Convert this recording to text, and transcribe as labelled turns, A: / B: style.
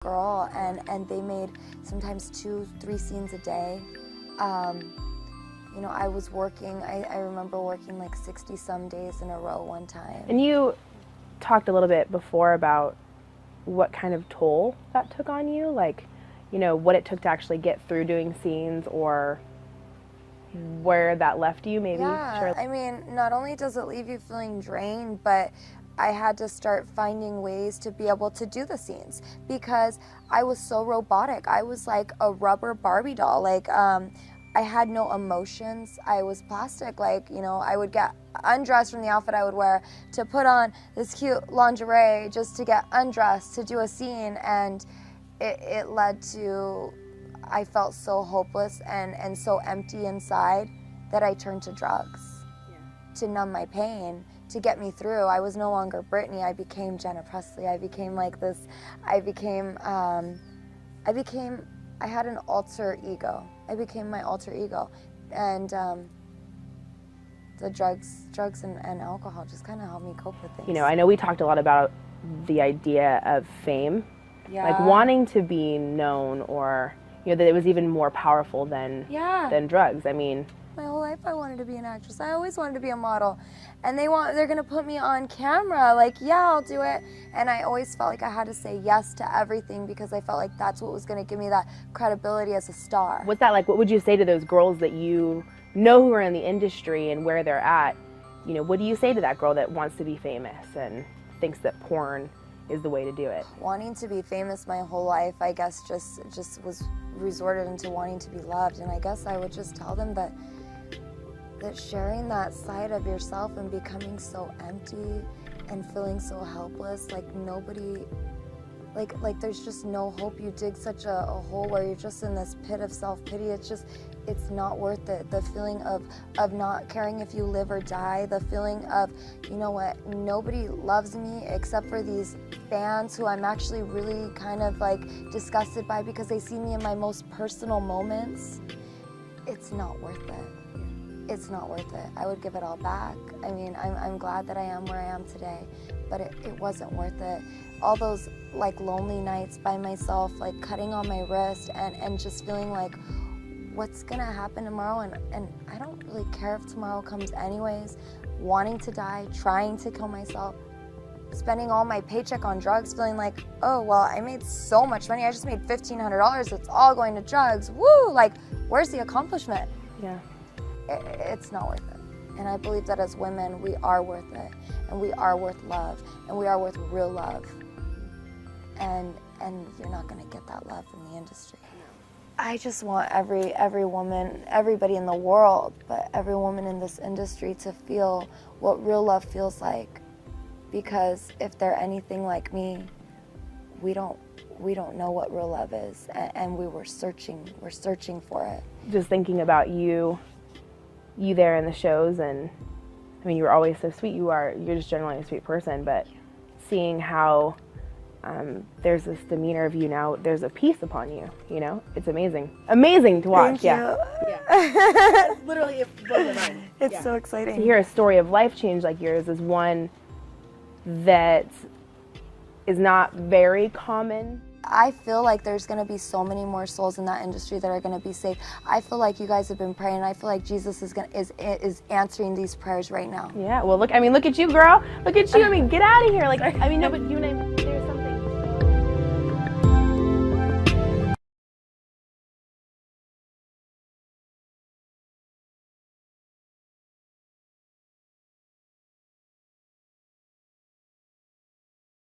A: girl, and they made sometimes 2-3 scenes a day. You know, I was working, I remember working like 60 some days in a row one time.
B: And you talked a little bit before about what kind of toll that took on you, like, you know, what it took to actually get through doing scenes, or where that left you, maybe?
A: Yeah,
B: Sure.
A: I mean, not only does it leave you feeling drained, but I had to start finding ways to be able to do the scenes because I was so robotic. I was like a rubber Barbie doll. Like, I had no emotions. I was plastic. Like, you know, I would get undressed from the outfit I would wear to put on this cute lingerie just to get undressed to do a scene, and it led to, I felt so hopeless and so empty inside that I turned to drugs to numb my pain, to get me through. I was no longer Britney. I became Jenna Presley. I became like this, I had an alter ego. I became my alter ego. And the drugs and alcohol just kind of helped me cope with things.
B: You know, I know we talked a lot about the idea of fame, like wanting to be known, or, you know, that it was even more powerful than drugs. I mean,
A: my whole life I wanted to be an actress. I always wanted to be a model. And they're gonna put me on camera, like, yeah, I'll do it. And I always felt like I had to say yes to everything because I felt like that's what was gonna give me that credibility as a star.
B: what's that like? What would you say to those girls that you know who are in the industry and where they're at? You know, what do you say to that girl that wants to be famous and thinks that porn is the way to do it?
A: Wanting to be famous my whole life, I guess, just was resorted into wanting to be loved. And I guess I would just tell them that sharing that side of yourself and becoming so empty and feeling so helpless, like nobody, like there's just no hope. You dig such a hole where you're just in this pit of self-pity. It's not worth it. The feeling of not caring if you live or die, the feeling of, you know what, nobody loves me except for these fans who I'm actually really kind of like disgusted by because they see me in my most personal moments. It's not worth it. It's not worth it. I would give it all back. I mean, I'm glad that I am where I am today, but it wasn't worth it. All those like lonely nights by myself, like cutting on my wrist and just feeling like, what's gonna happen tomorrow? And I don't really care if tomorrow comes anyways. Wanting to die, trying to kill myself, spending all my paycheck on drugs, feeling like, oh, well, I made so much money. I just made $1,500. It's all going to drugs. Woo! Like, where's the accomplishment?
B: Yeah.
A: It's not worth it. And I believe that as women, we are worth it, and we are worth love, and we are worth real love. And you're not gonna get that love from the industry. I just want every woman, everybody in the world, but every woman in this industry to feel what real love feels like. Because if they're anything like me, we don't know what real love is, and we're searching for it.
B: Just thinking about you there in the shows, and I mean, you were always so sweet. You're just generally a sweet person, but seeing how there's this demeanor of you now, there's a peace upon you, you know? It's amazing to watch.
A: Thank you.
C: Yeah. Literally, it blows my mind.
A: It's so exciting.
B: To hear a story of life change like yours is one that is not very common.
A: I feel like there's going to be so many more souls in that industry that are going to be saved. I feel like you guys have been praying. I feel like Jesus is answering these prayers right now.
B: Yeah, well, look at you, girl. Look at you. I mean, get out of here. Like, I mean, no, but you and I...